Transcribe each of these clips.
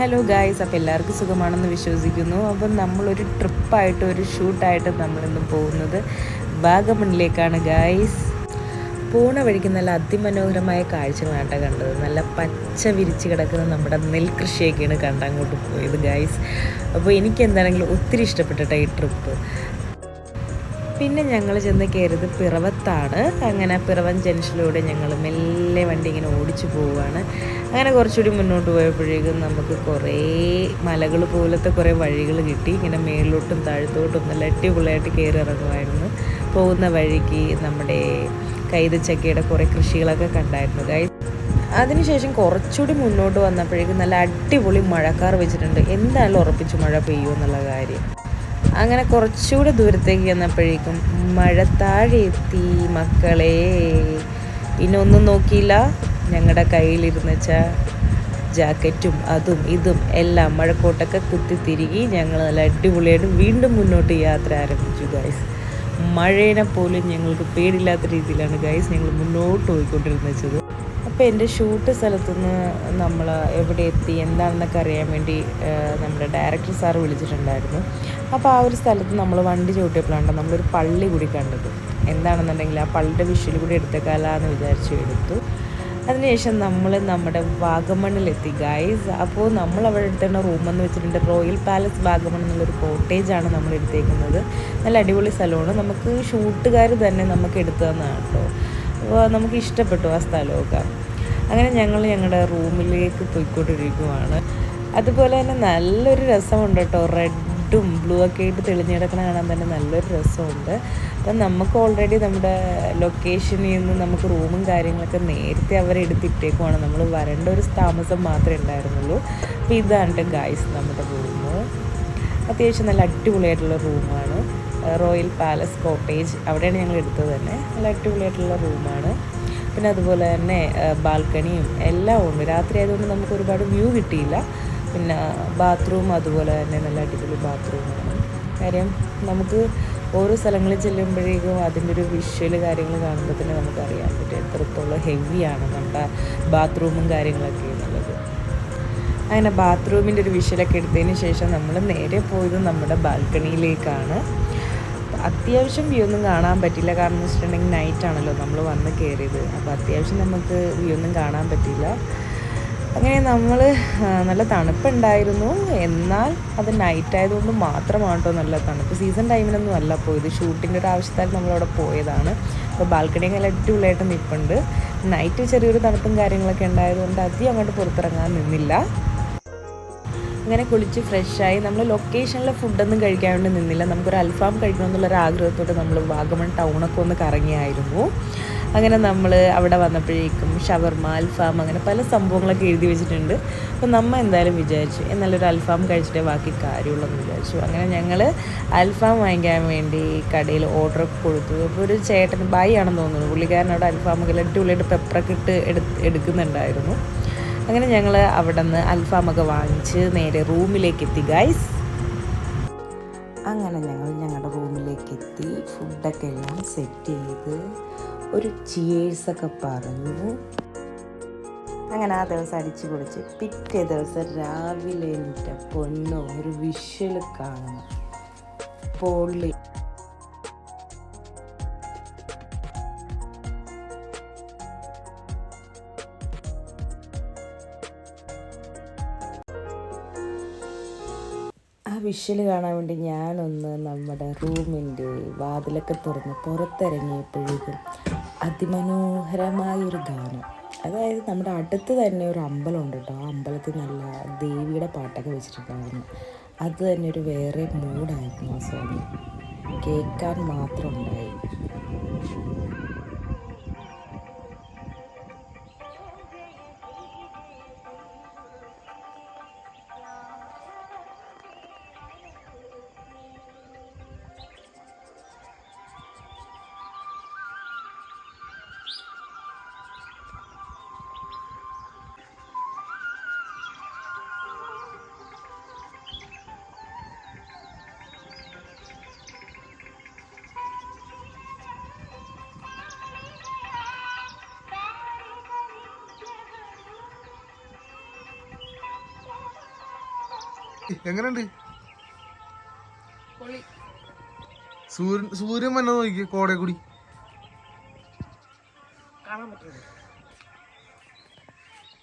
Hello guys, അപ്പോൾ എല്ലാവർക്കും സുഖമാണെന്ന് വിശ്വസിക്കുന്നു. അപ്പം നമ്മളൊരു ട്രിപ്പായിട്ട് ഒരു ഷൂട്ടായിട്ട് നമ്മളിന്ന് പോകുന്നത് വാഗമണിലേക്കാണ് ഗായ്സ്. പോണ വഴിക്ക് നല്ല അതിമനോഹരമായ കാഴ്ചകളാണ് കണ്ടത്. നല്ല പച്ച വിരിച്ച് കിടക്കുന്ന നമ്മുടെ നെൽകൃഷിയൊക്കെയാണ് കണ്ടങ്ങോട്ട് പോയത് ഗായ്സ്. അപ്പോൾ എനിക്ക് എന്താണെങ്കിലും ഒത്തിരി ഇഷ്ടപ്പെട്ടിട്ട് ഈ ട്രിപ്പ്. പിന്നെ ഞങ്ങൾ ചെന്ന് കയറിയത് പിറവത്താണ്. അങ്ങനെ പിറവം ജംഗ്ഷനിലൂടെ ഞങ്ങൾ മെല്ലെ വണ്ടി ഇങ്ങനെ ഓടിച്ചു പോവുകയാണ്. അങ്ങനെ കുറച്ചുകൂടി മുന്നോട്ട് പോയപ്പോഴേക്കും നമുക്ക് കുറേ മലകൾ പോലത്തെ കുറേ വഴികൾ കിട്ടി. ഇങ്ങനെ മേളിലോട്ടും താഴത്തോട്ടും നല്ല അടിപൊളിയായിട്ട് കയറി ഇറങ്ങുമായിരുന്നു. പോകുന്ന വഴിക്ക് നമ്മുടെ കൈതച്ചക്കയുടെ കുറേ കൃഷികളൊക്കെ കണ്ടായിരുന്നു ഗൈസ്. അതിനുശേഷം കുറച്ചുകൂടി മുന്നോട്ട് വന്നപ്പോഴേക്കും നല്ല അടിപൊളി മഴക്കാർ വെച്ചിട്ടുണ്ട്. എന്തായാലും ഉറപ്പിച്ച് മഴ പെയ്യുമെന്നുള്ള കാര്യം. അങ്ങനെ കുറച്ചുകൂടെ ദൂരത്തേക്ക് ചെന്നപ്പോഴേക്കും മഴ താഴെ എത്തി മക്കളെ. പിന്നെ ഒന്നും നോക്കിയില്ല, ഞങ്ങളുടെ കയ്യിലിരുന്ന് വെച്ചാൽ ജാക്കറ്റും അതും ഇതും എല്ലാം മഴക്കോട്ടൊക്കെ കുത്തി തിരികി ഞങ്ങൾ നല്ല അടിപൊളിയായിട്ട് വീണ്ടും മുന്നോട്ട് യാത്ര ആരംഭിച്ചു ഗൈസ്. മഴേനെ പോലും ഞങ്ങൾക്ക് പേടില്ലാത്ത രീതിയിലാണ് ഗൈസ് ഞങ്ങൾ മുന്നോട്ട് പോയിക്കൊണ്ടിരുന്നത്. അപ്പോൾ എൻ്റെ ഷൂട്ട് സ്ഥലത്തുനിന്ന് നമ്മൾ എവിടെ എത്തി എന്താണെന്നൊക്കെ അറിയാൻ വേണ്ടി നമ്മുടെ ഡയറക്ടർ സാറ് വിളിച്ചിട്ടുണ്ടായിരുന്നു. അപ്പോൾ ആ ഒരു സ്ഥലത്ത് നമ്മൾ വണ്ടി ചവിട്ടിയപ്പോഴാണ് നമ്മളൊരു പള്ളി കൂടി കണ്ടത്. എന്താണെന്നുണ്ടെങ്കിൽ ആ പള്ളിയുടെ വിഷ്വൽ കൂടി എടുത്തേക്കാലാന്ന് വിചാരിച്ചു എടുത്തു. അതിനുശേഷം നമ്മൾ നമ്മുടെ വാഗമണിലെത്തി ഗൈസ്. അപ്പോൾ നമ്മൾ അവിടെ എടുത്തേണ്ട റൂമെന്ന് വെച്ചിട്ടുണ്ട് റോയൽ പാലസ് വാഗമൺ എന്നുള്ളൊരു കോട്ടേജാണ് നമ്മൾ എടുത്തേക്കുന്നത്. നല്ല അടിപൊളി സ്ഥലമാണ്. നമുക്ക് ഷൂട്ടുകാർ തന്നെ നമുക്ക് എടുത്തു തന്നതാണ് കേട്ടോ. അപ്പോൾ നമുക്ക് ഇഷ്ടപ്പെട്ടു ആ സ്ഥലമൊക്കെ. അങ്ങനെ ഞങ്ങൾ ഞങ്ങളുടെ റൂമിലേക്ക് പോയിക്കൊണ്ടിരിക്കുവാണ്. അതുപോലെ തന്നെ നല്ലൊരു രസമുണ്ട് കേട്ടോ. റെഡും ബ്ലൂ ഒക്കെ ആയിട്ട് തെളിഞ്ഞ് കിടക്കണ കാണാൻ തന്നെ നല്ലൊരു രസമുണ്ട്. അപ്പം നമുക്ക് ഓൾറെഡി നമ്മുടെ ലൊക്കേഷനിൽ നിന്ന് നമുക്ക് റൂമും കാര്യങ്ങളൊക്കെ നേരത്തെ അവരെടുത്തിട്ടേക്കുവാണ്. നമ്മൾ വരേണ്ട ഒരു താമസം മാത്രമേ ഉണ്ടായിരുന്നുള്ളൂ. അപ്പോൾ ഇതാണ് ഗായ്സ് നമ്മുടെ റൂം. അത്യാവശ്യം നല്ല അടിപൊളിയായിട്ടുള്ള റൂമാണ്. റോയൽ പാലസ് കോട്ടേജ് അവിടെയാണ് ഞങ്ങൾ എടുത്തത് തന്നെ. നല്ല അടിപൊളിയായിട്ടുള്ള റൂമാണ്. പിന്നെ അതുപോലെ തന്നെ ബാൽക്കണിയും എല്ലാം ഉണ്ട്. രാത്രി ആയതുകൊണ്ട് നമുക്ക് ഒരുപാട് വ്യൂ കിട്ടിയില്ല. പിന്നെ ബാത്റൂം അതുപോലെ തന്നെ നല്ല അടിപൊളി ബാത്റൂമാണ്. കാര്യം നമുക്ക് ഓരോ സ്ഥലങ്ങളിൽ ചെല്ലുമ്പോഴേക്കും അതിൻ്റെ ഒരു വിഷ്വൽ കാര്യങ്ങൾ കാണുമ്പോൾ തന്നെ നമുക്കറിയാൻ പറ്റും എത്രത്തോളം ഹെവിയാണ് നമ്മുടെ ബാത്റൂമും കാര്യങ്ങളൊക്കെ എന്നുള്ളത്. അങ്ങനെ ബാത്റൂമിൻ്റെ ഒരു വിഷ്വലൊക്കെ എടുത്തതിന് ശേഷം നമ്മൾ നേരെ പോയത് നമ്മുടെ ബാൽക്കണിയിലേക്കാണ്. അത്യാവശ്യം വ്യൂ ഒന്നും കാണാൻ പറ്റില്ല, കാരണം എന്ന് വെച്ചിട്ടുണ്ടെങ്കിൽ നൈറ്റാണല്ലോ നമ്മൾ വന്ന് കയറിയത്. അപ്പോൾ അത്യാവശ്യം നമുക്ക് വ്യൂ ഒന്നും കാണാൻ പറ്റില്ല. അങ്ങനെ നമ്മൾ നല്ല തണുപ്പുണ്ടായിരുന്നു, എന്നാൽ അത് നൈറ്റ് ആയതുകൊണ്ട് മാത്രമാണ് കേട്ടോ നല്ല തണുപ്പ്. സീസൺ ടൈമിലൊന്നും അല്ല പോയത്, ഷൂട്ടിൻ്റെ ഒരു ആവശ്യത്താൽ നമ്മളവിടെ പോയതാണ്. അപ്പോൾ ബാൽക്കണിയൊക്കെ നല്ല അടിപൊളിയായിട്ട് നിൽപ്പുണ്ട്. നൈറ്റ് ചെറിയൊരു തണുപ്പും കാര്യങ്ങളൊക്കെ ഉണ്ടായതുകൊണ്ട് അധികം അങ്ങോട്ട് പുറത്തിറങ്ങാൻ നിന്നില്ല. അങ്ങനെ കുളിച്ച് ഫ്രഷായി നമ്മൾ ലൊക്കേഷനിലെ ഫുഡൊന്നും കഴിക്കാൻ വേണ്ടി നിന്നില്ല. നമുക്കൊരു അൽഫാം കഴിക്കണമെന്നുള്ളൊരു ആഗ്രഹത്തോടെ നമ്മൾ വാഗമൺ ടൗണൊക്കെ ഒന്ന് കറങ്ങിയായിരുന്നു. അങ്ങനെ നമ്മൾ അവിടെ വന്നപ്പോഴേക്കും ഷവർമ, അൽഫാം അങ്ങനെ പല സംഭവങ്ങളൊക്കെ എഴുതി വെച്ചിട്ടുണ്ട്. അപ്പോൾ നമ്മൾ എന്തായാലും വിചാരിച്ചു എന്നാലൊരു അൽഫാം കഴിച്ചിട്ടേ ബാക്കി കാര്യമുള്ളെന്ന് വിചാരിച്ചു. അങ്ങനെ ഞങ്ങൾ അൽഫാം വാങ്ങിക്കാൻ വേണ്ടി കടയിൽ ഓർഡറൊക്കെ കൊടുത്തു. അപ്പോൾ ഒരു ചേട്ടൻ ബായി ആണെന്ന് തോന്നുന്നു, പുള്ളിക്കാരൻ അവിടെ അൽഫാമൊക്കെ അടിപൊളിയായിട്ട് പെപ്പറൊക്കെ ഇട്ട് എടുക്കുന്നുണ്ടായിരുന്നു. അങ്ങനെ ഞങ്ങൾ അവിടെ നിന്ന് അൽഫാമൊക്കെ വാങ്ങിച്ച് നേരെ റൂമിലേക്ക് എത്തി ഗൈസ്. അങ്ങനെ ഞങ്ങൾ ഞങ്ങളുടെ റൂമിലേക്ക് എത്തി, ഫുഡൊക്കെ എല്ലാം സെറ്റ് ചെയ്ത് ഒരു ചിയേഴ്സൊക്കെ പറഞ്ഞു. അങ്ങനെ ആ ദിവസം അടിച്ചു പൊളിച്ച് പിറ്റേ ദിവസം രാവിലെ എണീറ്റ പൊന്നോ ഒരു വിഷ്വൽ കാണണം, പൊള്ളി. ആ വിഷ്വൽ കാണാൻ വേണ്ടി ഞാനൊന്ന് നമ്മുടെ റൂമിൻ്റെ വാതിലൊക്കെ തുറന്ന് പുറത്തിറങ്ങിയപ്പോഴേക്കും അതിമനോഹരമായൊരു ഗാനം. അതായത് നമ്മുടെ അടുത്ത് തന്നെ ഒരു അമ്പലമുണ്ട് കേട്ടോ. ആ അമ്പലത്തിൽ നല്ല ദേവിയുടെ പാട്ടൊക്കെ വെച്ചിട്ടുണ്ടായിരുന്നു. അത് തന്നെ ഒരു വേറെ മൂഡായിരുന്നു ആ സോങ് കേൾക്കാൻ മാത്രം ഉണ്ടായി. എങ്ങനെയുണ്ട്? സൂര്യൻ വന്നെ നോക്കി കോടയെ കൂടി.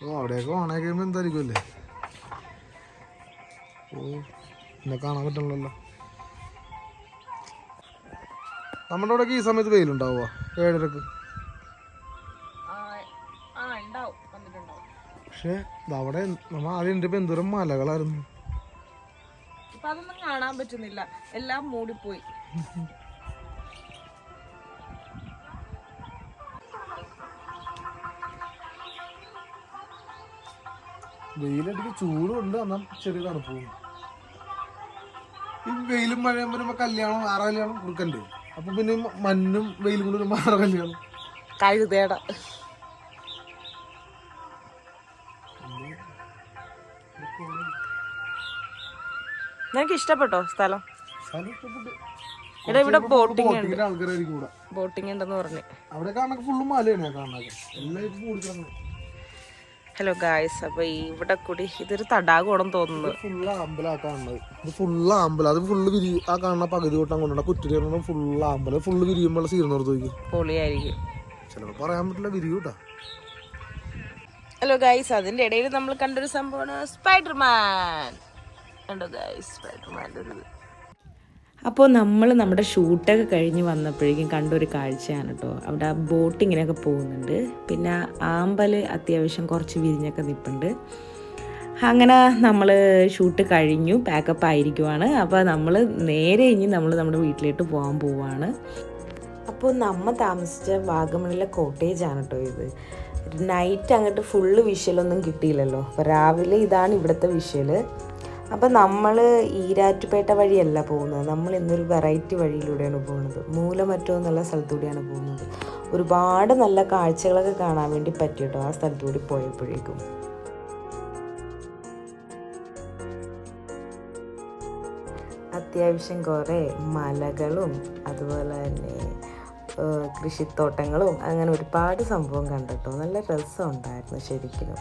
ഓ അവിടെയൊക്കെ ഓണാക്കി കഴിയുമ്പോ എന്തായിരിക്കും അല്ലേ? ഓ എന്നെ കാണാൻ പറ്റണല്ലോ. നമ്മുടെ അവിടെയൊക്കെ ഈ സമയത്ത് വെയിലുണ്ടാവുക 7:30. പക്ഷെ അവിടെ നമ്മ ആദ്യം എൻ്റെ എന്തോരം മലകളായിരുന്നു. ഇപ്പൊ അതൊന്നും കാണാൻ പറ്റുന്നില്ല, എല്ലാം മൂടിപ്പോയി. വെയിലടിക്ക് ചൂടുണ്ട്, എന്നാൽ ചെറിയ തണുപ്പും. ഈ വെയിലും മഴയും വരുമ്പോ കല്യാണം ആറ് കല്യാണം കൊടുക്കണ്ടേ? അപ്പൊ പിന്നെ മഞ്ഞും വെയിലും കൂടി വരുമ്പോ ആറ് കല്യാണം കഴുതേട. നിനക്ക് ഇഷ്ടപ്പെട്ടോ സ്ഥലം? ഇവിടെ ബോട്ടിംഗ് ഉണ്ടെന്ന് പറഞ്ഞു. അവിടെ കാണാൻ ഫുള്ള് മലയാണ് കാണാൻ. എല്ലാം ഹലോ ഗായ്സ്, അപ്പൊ ഇവിടെ കൂടി ഇതൊരു തടാകമാണെന്ന് തോന്നുന്നത്. ഫുള്ള് അമ്പലമാണ് കാണുന്നത്. ഇത് ഫുള്ള് അമ്പലം. അത് ഫുള്ള് ആ കാണുന്ന പകുതി തൊട്ടാൻ കൊണ്ടുണ്ട കുറ്റിരി ഫുള്ള് അമ്പലം. ഫുള്ള് വിരിയുമ്പോൾ സീർന്നോർത്ത് നോക്കി പൊളിയായിരിക്കും. ചിലപ്പോൾ പറയാൻ പറ്റില്ല, വിരിയൂട്ടാ. ഹലോ ഗായ്സ്, അതിന്റെ ഇടയിൽ നമ്മൾ കണ്ടൊരു സംഭവമാണ് സ്പൈഡർമാൻ. കണ്ടോ ഗായ്സ്, സ്പൈഡർമാൻ്റെ ഒരു. അപ്പോൾ നമ്മൾ നമ്മുടെ ഷൂട്ടൊക്കെ കഴിഞ്ഞ് വന്നപ്പോഴേക്കും കണ്ടൊരു കാഴ്ചയാണ് കേട്ടോ. അവിടെ ബോട്ടിങ്ങിനൊക്കെ പോകുന്നുണ്ട്. പിന്നെ ആമ്പൽ അത്യാവശ്യം കുറച്ച് വിരിഞ്ഞൊക്കെ നിൽപ്പുണ്ട്. അങ്ങനെ നമ്മൾ ഷൂട്ട് കഴിഞ്ഞു, പാക്കപ്പ് ആയിരിക്കുവാണ്. അപ്പോൾ നമ്മൾ നേരെ ഇനി നമ്മൾ നമ്മുടെ വീട്ടിലേക്ക് പോകാൻ പോവാണ്. അപ്പോൾ നമ്മൾ താമസിച്ച വാഗമണിലെ കോട്ടേജാണ് കേട്ടോ ഇത്. നൈറ്റ് അങ്ങോട്ട് ഫുള്ള് വിഷ്വലൊന്നും കിട്ടിയില്ലല്ലോ. അപ്പോൾ രാവിലെ ഇതാണ് ഇവിടുത്തെ വിഷ്വൽ. അപ്പം നമ്മൾ ഈരാറ്റുപേട്ട വഴിയല്ല പോകുന്നത്, നമ്മൾ ഇന്നൊരു വെറൈറ്റി വഴിയിലൂടെയാണ് പോകുന്നത്. മൂലമറ്റോ എന്നുള്ള സ്ഥലത്തൂടെയാണ് പോകുന്നത്. ഒരുപാട് നല്ല കാഴ്ചകളൊക്കെ കാണാൻ വേണ്ടി പറ്റിയിട്ടോ ആ സ്ഥലത്തൂടെ പോയപ്പോഴേക്കും. അത്യാവശ്യം കുറേ മലകളും അതുപോലെ തന്നെ കൃഷിത്തോട്ടങ്ങളും അങ്ങനെ ഒരുപാട് സംഭവം കണ്ടിട്ടോ. നല്ല രസമുണ്ടായിരുന്നു ശരിക്കും.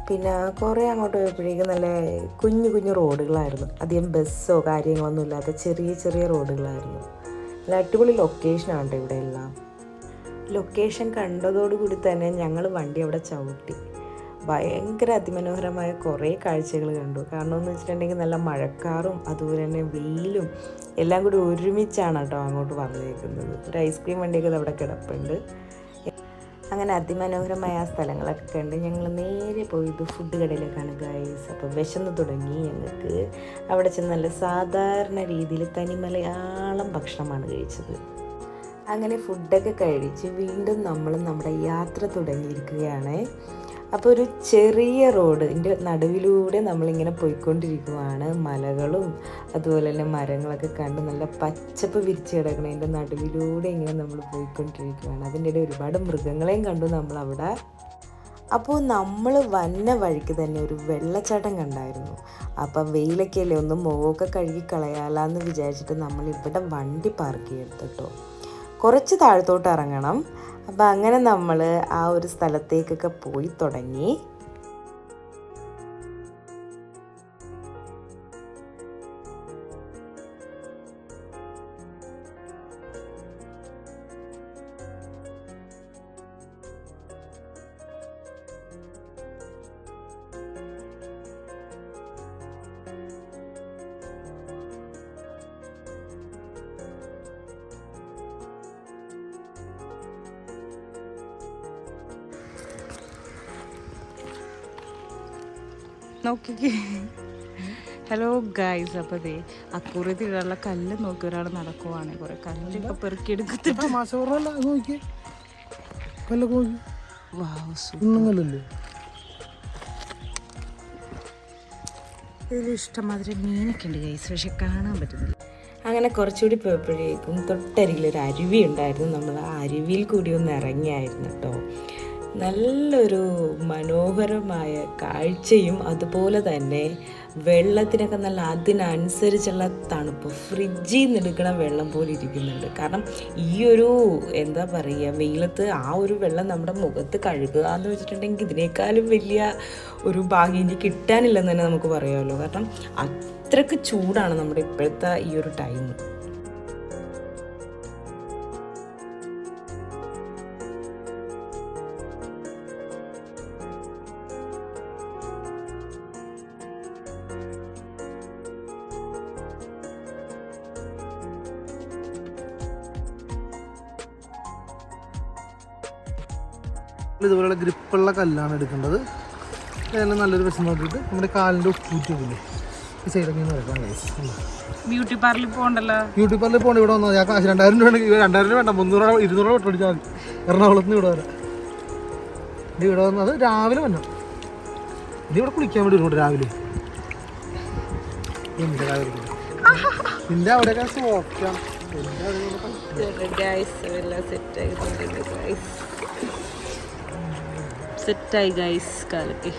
പിന്നെ കുറേ അങ്ങോട്ട് പോയപ്പോഴേക്കും നല്ല കുഞ്ഞു കുഞ്ഞു റോഡുകളായിരുന്നു. അധികം ബസ്സോ കാര്യങ്ങളൊന്നും ഇല്ലാത്ത ചെറിയ ചെറിയ റോഡുകളായിരുന്നു. നല്ല അടിപൊളി ലൊക്കേഷനാണ് ഇവിടെ എല്ലാം. ലൊക്കേഷൻ കണ്ടതോടുകൂടി തന്നെ ഞങ്ങൾ വണ്ടി അവിടെ ചവിട്ടി. ഭയങ്കര അതിമനോഹരമായ കുറേ കാഴ്ചകൾ കണ്ടു. കാരണം എന്ന് വെച്ചിട്ടുണ്ടെങ്കിൽ നല്ല മഴക്കാറും അതുപോലെ തന്നെ വെയിലും എല്ലാം കൂടി ഒരുമിച്ചാണ് കേട്ടോ അങ്ങോട്ട് വന്നേക്കുന്നത്. ഒരു ഐസ്ക്രീം വണ്ടിയൊക്കെ അവിടെ കിടപ്പുണ്ട്. അങ്ങനെ അതിമനോഹരമായ ആ സ്ഥലങ്ങളൊക്കെ കണ്ട് ഞങ്ങൾ നേരെ പോയത് ഫുഡ് കടയിലേക്കാണ് ഗൈസ്. അപ്പോൾ വിശന്ന് തുടങ്ങി ഞങ്ങൾക്ക്. അവിടെ ചെന്ന് നല്ല സാധാരണ രീതിയിൽ തനിമലയാളം ഭക്ഷണമാണ് കഴിച്ചത്. അങ്ങനെ ഫുഡൊക്കെ കഴിച്ച് വീണ്ടും നമ്മൾ നമ്മുടെ യാത്ര തുടങ്ങിയിരിക്കുകയാണ്. അപ്പോൾ ഒരു ചെറിയ റോഡിൻ്റെ നടുവിലൂടെ നമ്മളിങ്ങനെ പോയിക്കൊണ്ടിരിക്കുകയാണ്. മലകളും അതുപോലെ തന്നെ മരങ്ങളൊക്കെ കണ്ട് നല്ല പച്ചപ്പ് വിരിച്ച് കിടക്കണതിൻ്റെ നടുവിലൂടെ ഇങ്ങനെ നമ്മൾ പോയിക്കൊണ്ടിരിക്കുകയാണ്. അതിൻ്റെ ഇടയിൽ ഒരുപാട് മൃഗങ്ങളെയും കണ്ടു നമ്മളവിടെ. അപ്പോൾ നമ്മൾ വന്ന വഴിക്ക് തന്നെ ഒരു വെള്ളച്ചാട്ടം കണ്ടായിരുന്നു. അപ്പം വെയിലൊക്കെ അല്ലേ, ഒന്ന് മുഖമൊക്കെ കഴുകി കളയാലാന്ന് വിചാരിച്ചിട്ട് നമ്മൾ ഇവിടെ വണ്ടി പാർക്ക് ചെയ്തെടുത്തിട്ടോ. കുറച്ച് താഴത്തോട്ട് ഇറങ്ങണം. അപ്പം അങ്ങനെ നമ്മൾ ആ ഒരു സ്ഥലത്തേക്കൊക്കെ പോയി തുടങ്ങി. നോക്കിക്കേ. ഹലോ ഗൈസ്, അപ്പോൾ ദേ അക്കൂറത്തിലുള്ള കല്ല് നോക്കി ഒരാൾ നടക്കുവാണ്. കുറെ കല്ലൊക്കെ പെറുക്കിയെടുക്കത്തിട്ട് ഇതിൽ ഇഷ്ടംമാതിരി മീനൊക്കെ ഉണ്ട് ഗൈസ്, പക്ഷെ കാണാൻ പറ്റുന്നില്ല. അങ്ങനെ കുറച്ചുകൂടി പോയപ്പോഴേക്കും തൊട്ടരികിലൊരു അരുവി ഉണ്ടായിരുന്നു. നമ്മൾ ആ അരുവിയിൽ കൂടി ഒന്ന് ഇറങ്ങിയായിരുന്നു കേട്ടോ. നല്ലൊരു മനോഹരമായ കാഴ്ചയും അതുപോലെ തന്നെ വെള്ളത്തിനൊക്കെ നല്ല അതിനനുസരിച്ചുള്ള തണുപ്പ്, ഫ്രിഡ്ജിൽ നിന്ന് എടുക്കണ വെള്ളം പോലെ ഇരിക്കുന്നുണ്ട്. കാരണം ഈ ഒരു എന്താ പറയുക, വെയിലത്ത് ആ ഒരു വെള്ളം നമ്മുടെ മുഖത്ത് കഴുകുക എന്ന് വെച്ചിട്ടുണ്ടെങ്കിൽ ഇതിനേക്കാളും വലിയ ഒരു ഭാഗ്യം ഇനി കിട്ടാനില്ലെന്ന് തന്നെ നമുക്ക് പറയാമല്ലോ. കാരണം അത്രയ്ക്ക് ചൂടാണ് നമ്മുടെ ഇപ്പോഴത്തെ ഈ ഒരു ടൈം. ഇതുപോലുള്ള ഗ്രിപ്പുള്ള കല്ലാണ് എടുക്കേണ്ടത്. അതെല്ലാം നല്ലൊരു വശം നോക്കിയിട്ട് നമ്മുടെ കാലിൻ്റെ ഉപ്പൂറ്റില്ലേ ഈ സൈഡൊക്കെ ഇങ്ങനെ വരക്കാം. ബ്യൂട്ടി പാർലറിൽ പോകണ്ടല്ലോ. ബ്യൂട്ടി പാർലറിൽ പോകണം. ഇവിടെ വന്നാൽ ഞാൻ കാശ് 2000 രൂപ വേണമെങ്കിൽ 2000 രൂപ വേണ്ട, 300 രൂപ 200 രൂപ അടിച്ചാൽ മതി. എറണാകുളത്ത് നിന്ന് ഇവിടെ വരാം. ഇത് ഇവിടെ വന്നത് രാവിലെ വരണം. ഇത് ഇവിടെ കുളിക്കാൻ വേണ്ടി വരുന്നുണ്ട് രാവിലെ. നിന്റെ അവിടെയൊക്കെ സോഫ്റ്റാണ്. സെറ്റായി ഗൈസ് കാലൊക്കെ.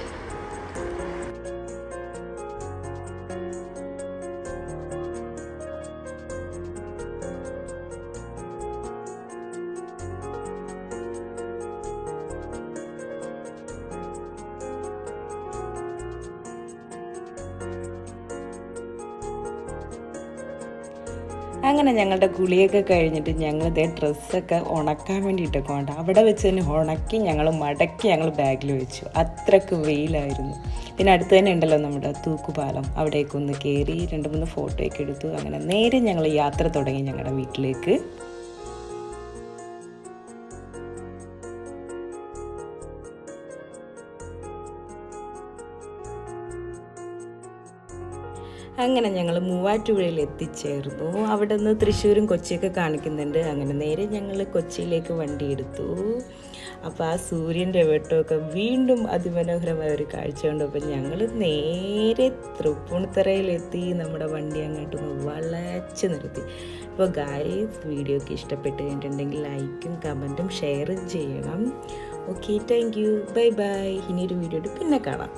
അങ്ങനെ ഞങ്ങളുടെ കുളിയൊക്കെ കഴിഞ്ഞിട്ട് ഞങ്ങളിതേ ഡ്രസ്സൊക്കെ ഉണക്കാൻ വേണ്ടിയിട്ടൊക്കെ ഉണ്ട്. അവിടെ വെച്ച് തന്നെ ഉണക്കി ഞങ്ങൾ മടക്കി ഞങ്ങൾ ബാഗിൽ വെച്ചു. അത്രയ്ക്ക് വെയിലായിരുന്നു. പിന്നെ അടുത്ത് തന്നെ ഉണ്ടല്ലോ നമ്മുടെ തൂക്കുപാലം, അവിടേക്കൊന്ന് കയറി 2-3 ഫോട്ടോയൊക്കെ എടുത്തു. അങ്ങനെ നേരെ ഞങ്ങൾ യാത്ര തുടങ്ങി ഞങ്ങളുടെ വീട്ടിലേക്ക്. അങ്ങനെ ഞങ്ങൾ മൂവാറ്റുപുഴയിൽ എത്തിച്ചേർന്നു. അവിടെ നിന്ന് തൃശ്ശൂരും കൊച്ചിയൊക്കെ കാണിക്കുന്നുണ്ട്. അങ്ങനെ നേരെ ഞങ്ങൾ കൊച്ചിയിലേക്ക് വണ്ടി എടുത്തു. അപ്പോൾ ആ സൂര്യൻ്റെ വെട്ടമൊക്കെ വീണ്ടും അതിമനോഹരമായ ഒരു കാഴ്ച കണ്ടപ്പോൾ ഞങ്ങൾ നേരെ തൃപ്പൂണിത്തുറയിലെത്തി. നമ്മുടെ വണ്ടി അങ്ങോട്ടൊന്ന് വളച്ച് നിർത്തി. അപ്പോൾ ഗായ്സ്, വീഡിയോ ഒക്കെ ഇഷ്ടപ്പെട്ട് കഴിഞ്ഞിട്ടുണ്ടെങ്കിൽ ലൈക്കും കമൻറ്റും ഷെയറും ചെയ്യണം. Okay, thank you, bye bye. ഇനിയൊരു വീഡിയോ പിന്നെ കാണാം.